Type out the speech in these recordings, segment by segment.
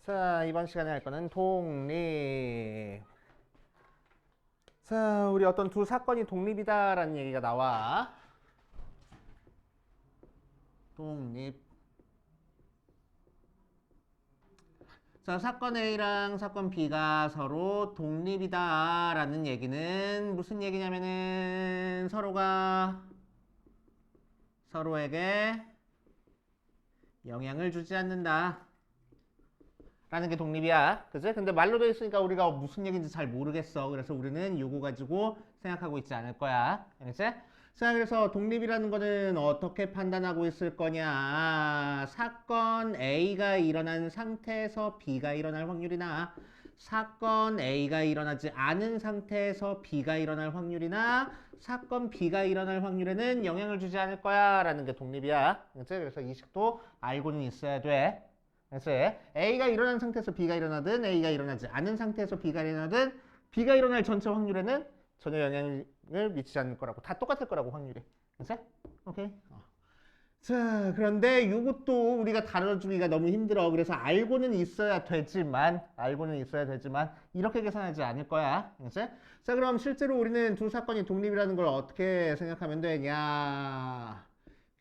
자, 이번 시간에 할 거는 독립. 자, 우리 어떤 두 사건이 독립이다라는 얘기가 나와. 독립. 자, 사건 A랑 사건 B가 서로 독립이다라는 얘기는 무슨 얘기냐면은 서로가 서로에게 영향을 주지 않는다 라는 게 독립이야. 그치? 근데 말로 돼 있으니까 우리가 무슨 얘기인지 잘 모르겠어. 그래서 우리는 요거 가지고 생각하고 있지 않을 거야. 알겠지? 자, 그래서 독립이라는 거는 어떻게 판단하고 있을 거냐. 사건 A가 일어난 상태에서 B가 일어날 확률이나 사건 A가 일어나지 않은 상태에서 B가 일어날 확률이나 사건 B가 일어날 확률에는 영향을 주지 않을 거야 라는 게 독립이야. 그치? 그래서 이 식도 알고는 있어야 돼. 그래서 A가 일어난 상태에서 B가 일어나든 A가 일어나지 않은 상태에서 B가 일어나든 B가 일어날 전체 확률에는 전혀 영향을 미치지 않을 거라고. 다 똑같을 거라고 확률이. 그래서 오케이. 자, 그런데 이것도 우리가 다뤄주기가 너무 힘들어. 그래서 알고는 있어야 되지만 이렇게 계산하지 않을 거야. 그치? 자, 그럼 실제로 우리는 두 사건이 독립이라는 걸 어떻게 생각하면 되냐?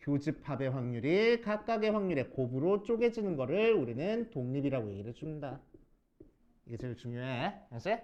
교집합의 확률이 각각의 확률의 곱으로 쪼개지는 거를 우리는 독립이라고 얘기를 해줍니다. 이게 제일 중요해. 알았지?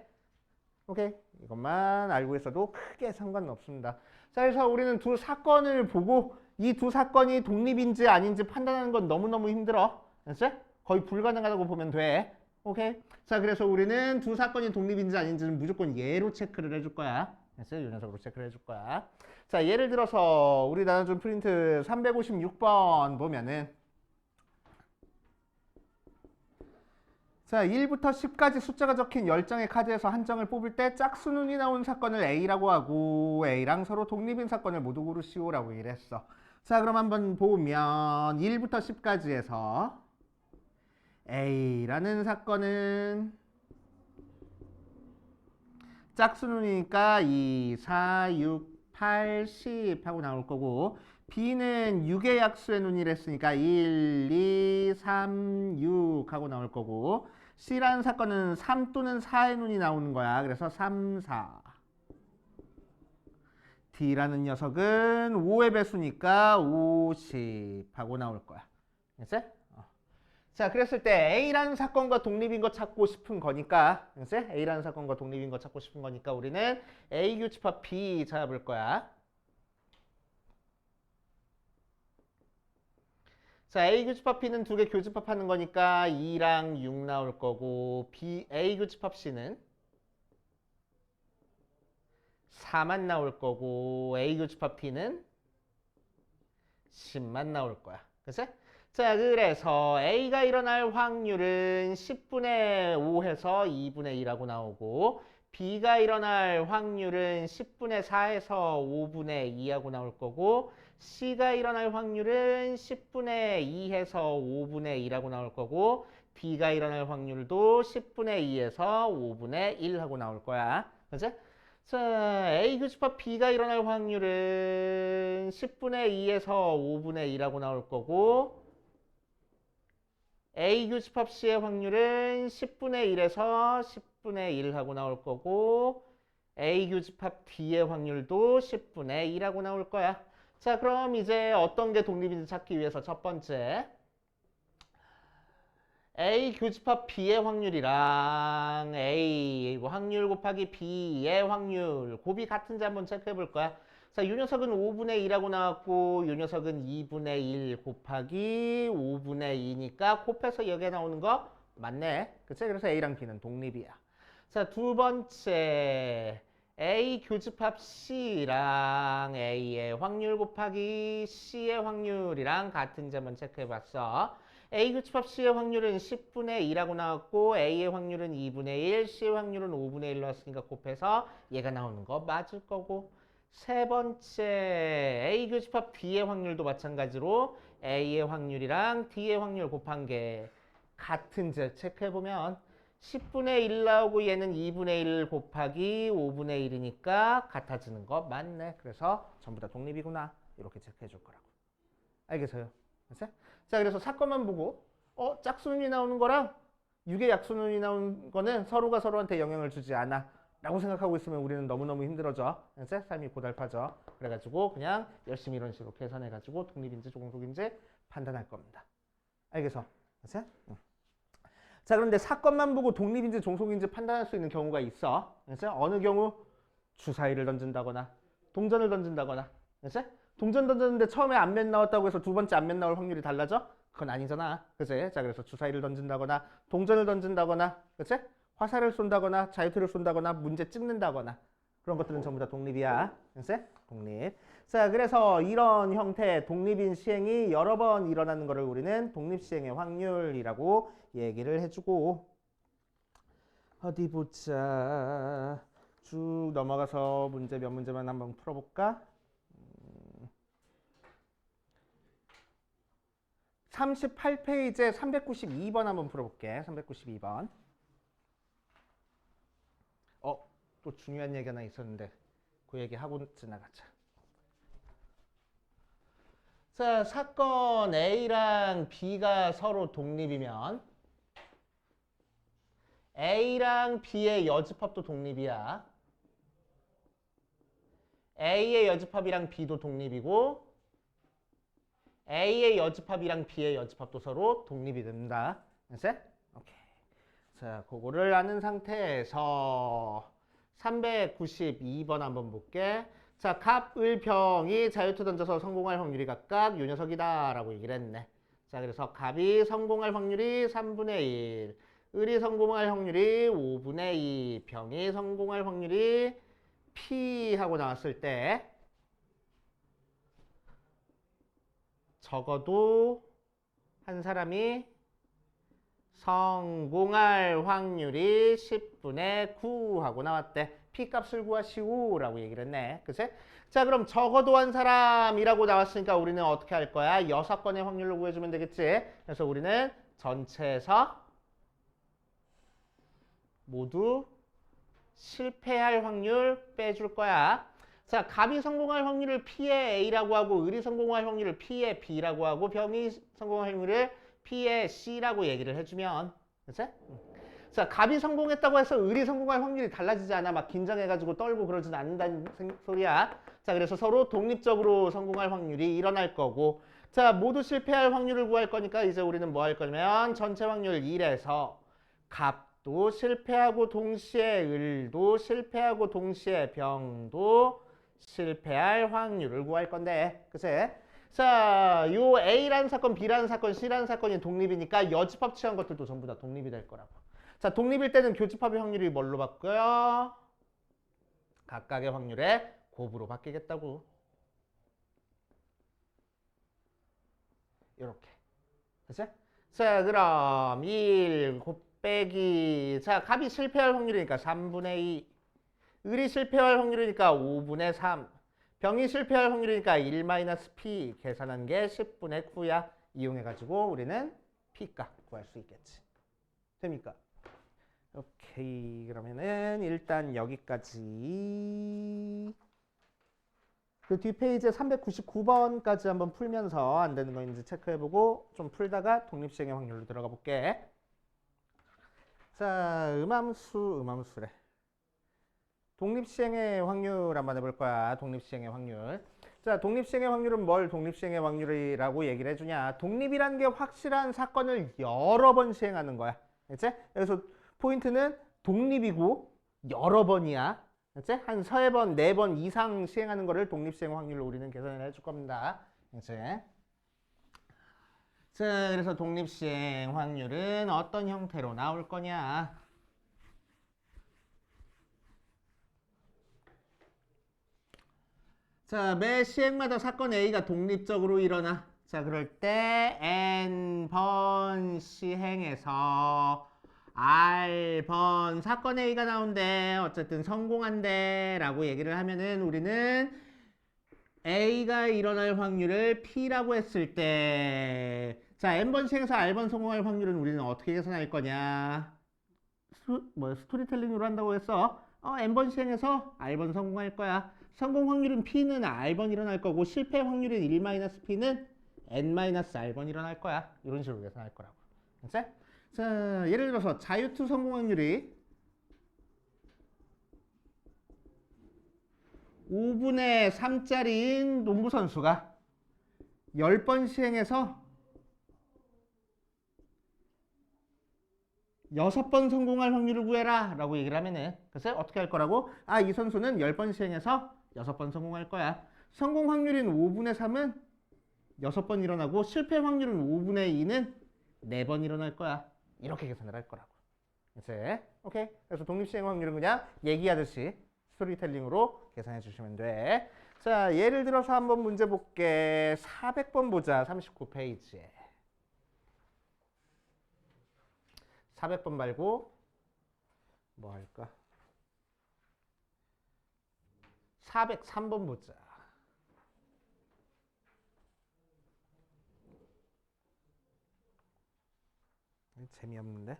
오케이. 이것만 알고 있어도 크게 상관은 없습니다. 자, 그래서 우리는 두 사건을 보고 이 두 사건이 독립인지 아닌지 판단하는 건 너무너무 힘들어. 알았지? 거의 불가능하다고 보면 돼. 오케이. 자, 그래서 우리는 두 사건이 독립인지 아닌지는 무조건 예로 체크를 해줄 거야. 알았지? 이 녀석으로 체크를 해줄 거야. 자, 예를 들어서 우리 나눠준 프린트 356번 보면은 자, 1부터 10까지 숫자가 적힌 10장의 카드에서 한 장을 뽑을 때 짝수눈이 나온 사건을 A라고 하고 A랑 서로 독립인 사건을 모두 고르시오라고 얘기를 했어. 자, 그럼 한번 보면 1부터 10까지에서 A라는 사건은 짝수눈이니까 2, 4, 6, 8, 10 하고 나올 거고 B는 6의 약수의 눈이랬으니까 1, 2, 3, 6 하고 나올 거고 C라는 사건은 3 또는 4의 눈이 나오는 거야. 그래서 3, 4. D라는 녀석은 5의 배수니까 50 하고 나올 거야. 알겠지? 자, 그랬을 때 A라는 사건과 독립인 거 찾고 싶은 거니까, 알겠지? A라는 사건과 독립인 거 찾고 싶은 거니까 우리는 A 교집합 B 찾아볼 거야. 자, A 교집합 B는 두 개 교집합하는 거니까 2랑 6 나올 거고 A 교집합 C는 4만 나올 거고 A 교집합 D는 10만 나올 거야. 그치? 자, 그래서 A가 일어날 확률은 10분의 5 해서 2분의 1하고 나오고 B가 일어날 확률은 10분의 4 해서 5분의 2하고 나올 거고 C가 일어날 확률은 10분의 2 해서 5분의 1하고 나올 거고 D가 일어날 확률도 10분의 2에서 5분의 1 하고 나올 거야. 그치? 자, A 교집합 B가 일어날 확률은 10분의 2에서 5분의 1하고 나올 거고 A 교집합 C의 확률은 10분의 1에서 10분의 1 하고 나올 거고 A 교집합 D의 확률도 10분의 1하고 나올 거야. 자, 그럼 이제 어떤 게 독립인지 찾기 위해서 첫 번째 A 교집합 B의 확률이랑 A 확률 곱하기 B의 확률 곱이 같은지 한번 체크해 볼 거야. 자, 이 녀석은 5분의 1하고 나왔고 이 녀석은 2분의 1 곱하기 5분의 2니까 곱해서 여기에 나오는 거 맞네. 그치? 그래서 A랑 B는 독립이야. 자, 두 번째 A 교집합 C랑 A의 확률 곱하기 C의 확률이랑 같은지 한번 체크해 봤어. A 교집합 C의 확률은 10분의 1하고 나왔고 A의 확률은 2분의 1, C의 확률은 5분의 1로 왔으니까 곱해서 얘가 나오는 거 맞을 거고 세 번째 A 교집합 D의 확률도 마찬가지로 A의 확률이랑 D의 확률 곱한 게 같은지 체크해보면 10분의 1 나오고 얘는 2분의 1 곱하기 5분의 1이니까 같아지는 거 맞네. 그래서 전부 다 독립이구나. 이렇게 체크해 줄 거라고. 알겠어요? 알겠어요? 자, 그래서 사건만 보고 짝수음이 나오는 거랑 6의 약수는이 나온 거는 서로가 서로한테 영향을 주지 않아 라고 생각하고 있으면 우리는 너무너무 힘들어져. 이제 삶이 고달파져. 그래가지고 그냥 열심히 이런 식으로 계산해가지고 독립인지 종속인지 판단할 겁니다. 알겠어? 그치? 응. 자, 그런데 사건만 보고 독립인지 종속인지 판단할 수 있는 경우가 있어. 그치? 어느 경우? 주사위를 던진다거나 동전을 던진다거나. 그치? 동전 던졌는데 처음에 안면 나왔다고 해서 두 번째 안면 나올 확률이 달라져? 그건 아니잖아. 그치? 자, 그래서 주사위를 던진다거나 동전을 던진다거나, 그치? 화살을 쏜다거나 자유투를 쏜다거나 문제 찍는다거나 그런 것들은 전부 다 독립이야. 그치? 독립. 자, 그래서 이런 형태의 독립인 시행이 여러 번 일어나는 것을 우리는 독립시행의 확률이라고 얘기를 해주고, 어디 보자. 쭉 넘어가서 문제 몇 문제만 한번 풀어볼까? 38페이지에 392번 한번 풀어볼게. 392번. 또 중요한 얘기 하나 있었는데 그 얘기 하고 지나가자. 자, 사건 A랑 B가 서로 독립이면 A랑 B의 여집합도 독립이야. A의 여집합이랑 B도 독립이고 A의 여집합이랑 B의 여집합도 서로 독립이 된다. 알았지? 오케이. 자, 그거를 아는 상태에서 392번 한번 볼게. 자, 갑, 을, 병이 자유투 던져서 성공할 확률이 각각 요 녀석이다 라고 얘기를 했네. 자, 그래서 갑이 성공할 확률이 3분의 1, 을이 성공할 확률이 5분의 2, 병이 성공할 확률이 P 하고 나왔을 때 적어도 한 사람이 성공할 확률이 10분의 9 하고 나왔대. P값을 구하시오 라고 얘기를 했네. 그치? 자, 그럼 적어도 한 사람이라고 나왔으니까 우리는 어떻게 할 거야? 6건의 확률로 구해주면 되겠지? 그래서 우리는 전체에서 모두 실패할 확률 빼줄 거야. 자, 갑이 성공할 확률을 P의 A라고 하고 을이 성공할 확률을 P의 B라고 하고 병이 성공할 확률을 P의 C라고 얘기를 해주면, 그치? 자, 갑이 성공했다고 해서 을이 성공할 확률이 달라지지 않아. 막 긴장해가지고 떨고 그러진 않는다는 소리야. 자, 그래서 서로 독립적으로 성공할 확률이 일어날 거고, 자, 모두 실패할 확률을 구할 거니까 이제 우리는 뭐 할 거냐면 전체 확률 1에서 갑도 실패하고 동시에 을도 실패하고 동시에 병도 실패할 확률을 구할 건데, 그치? 자, 요 A라는 사건, B라는 사건, C라는 사건이 독립이니까 여집합 취한 것들도 전부 다 독립이 될 거라고. 자, 독립일 때는 교집합의 확률이 뭘로 바뀌어요? 각각의 확률에 곱으로 바뀌겠다고. 이렇게. 그치? 자, 그럼 1 곱빼기, 자, 갑이 실패할 확률이니까 3분의 2, 을이 실패할 확률이니까 5분의 3, 병이 실패할 확률이니까 1-P 계산한 게 10분의 9야. 이용해가지고 우리는 P값 구할 수 있겠지. 됩니까? 오케이. 그러면은 일단 여기까지. 그 뒷페이지에 399번까지 한번 풀면서 안 되는 거 있는지 체크해보고 좀 풀다가 독립시행의 확률로 들어가 볼게. 자, 음함수래. 독립시행의 확률 한번 해볼 거야. 독립시행의 확률. 자, 독립시행의 확률은 뭘 독립시행의 확률이라고 얘기를 해주냐. 독립이라는 게 확실한 사건을 여러 번 시행하는 거야. 그치? 그래서 포인트는 독립이고 여러 번이야. 그치? 한 3번, 4번 이상 시행하는 거를 독립시행 확률로 우리는 계산을 해줄 겁니다. 그치? 자, 그래서 독립시행 확률은 어떤 형태로 나올 거냐. 자, 매 시행마다 사건 A가 독립적으로 일어나. 자, 그럴 때 N번 시행해서 R번 사건 A가 나온대. 어쨌든 성공한대 라고 얘기를 하면은 우리는 A가 일어날 확률을 P라고 했을 때, 자, N번 시행해서 R번 성공할 확률은 우리는 어떻게 계산할 거냐. 스토리텔링으로 한다고 했어. N번 시행해서 R번 성공할 거야. 성공 확률은 P는 R번 일어날 거고 실패 확률인 1-P는 N-R번 일어날 거야. 이런 식으로 계산할 거라고. 그치? 자, 예를 들어서 자유투 성공 확률이 5분의 3짜리인 농구 선수가 10번 시행해서 6번 성공할 확률을 구해라 라고 얘기를 하면은, 글쎄 어떻게 할 거라고? 아, 이 선수는 10번 시행해서 6번 성공할 거야. 성공 확률인 5분의 3은 6번 일어나고 실패 확률은 5분의 2는 4번 일어날 거야. 이렇게 계산을 할 거라고. 이제 오케이. 그래서 독립시행 확률은 그냥 얘기하듯이 스토리텔링으로 계산해 주시면 돼. 자, 예를 들어서 한번 문제 볼게. 400번 보자. 39페이지에. 400번 말고 뭐 할까? 403번 보자. 재미없는데?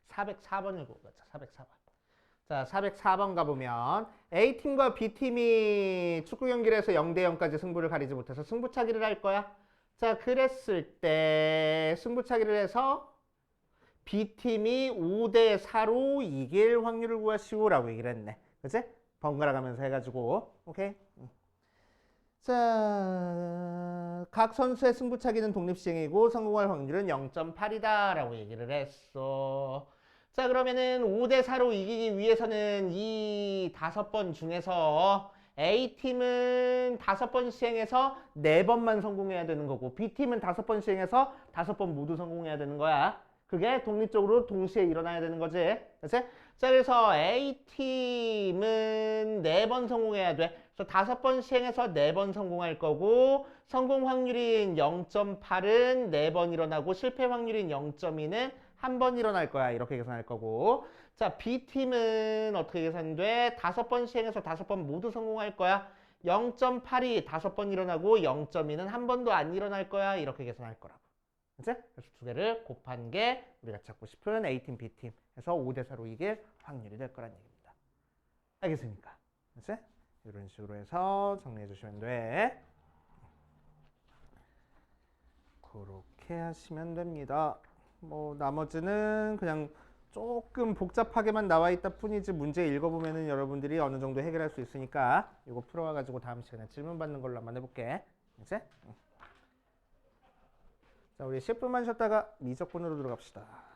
(404번을) 보고 가자. 404번. 자, 404번 가보면 A팀과 B팀이 축구 경기를 해서 0대 0까지 승부를 가리지 못해서 승부차기를 할 거야. 자, 그랬을 때 승부차기를 해서 B팀이 5대 4로 이길 확률을 구하시오라고 얘기를 했네. 그치? 번갈아 가면서 해가지고. 오케이? 자, 각 선수의 승부차기는 독립시행이고 성공할 확률은 0.8이다 라고 얘기를 했어. 자, 그러면은 5대 4로 이기기 위해서는 이 5번 중에서 A팀은 5번 시행해서 4번만 성공해야 되는 거고, B팀은 5번 시행해서 5번 모두 성공해야 되는 거야. 그게 독립적으로 동시에 일어나야 되는 거지. 그치? 자, 그래서 A팀은 4번 성공해야 돼. 그래서 5번 시행해서 4번 성공할 거고, 성공 확률인 0.8은 4번 일어나고, 실패 확률인 0.2는 한 번 일어날 거야. 이렇게 계산할 거고. 자, B팀은 어떻게 계산돼? 5번 시행해서 5번 모두 성공할 거야. 0.8이 5번 일어나고 0.2는 한 번도 안 일어날 거야. 이렇게 계산할 거라고. 그치? 그래서 두 개를 곱한 게 우리가 찾고 싶은 A팀, B팀 해서 5대 4로 이길 확률이 될 거란 얘기입니다. 알겠습니까? 그치? 이런 식으로 해서 정리해 주시면 돼. 그렇게 하시면 됩니다. 뭐 나머지는 그냥 조금 복잡하게만 나와 있다 뿐이지, 문제 읽어보면은 여러분들이 어느 정도 해결할 수 있으니까 이거 풀어와가지고 다음 시간에 질문 받는 걸로 한번 해볼게. 그치? 자, 우리 10분만 쉬었다가 미적분으로 들어갑시다.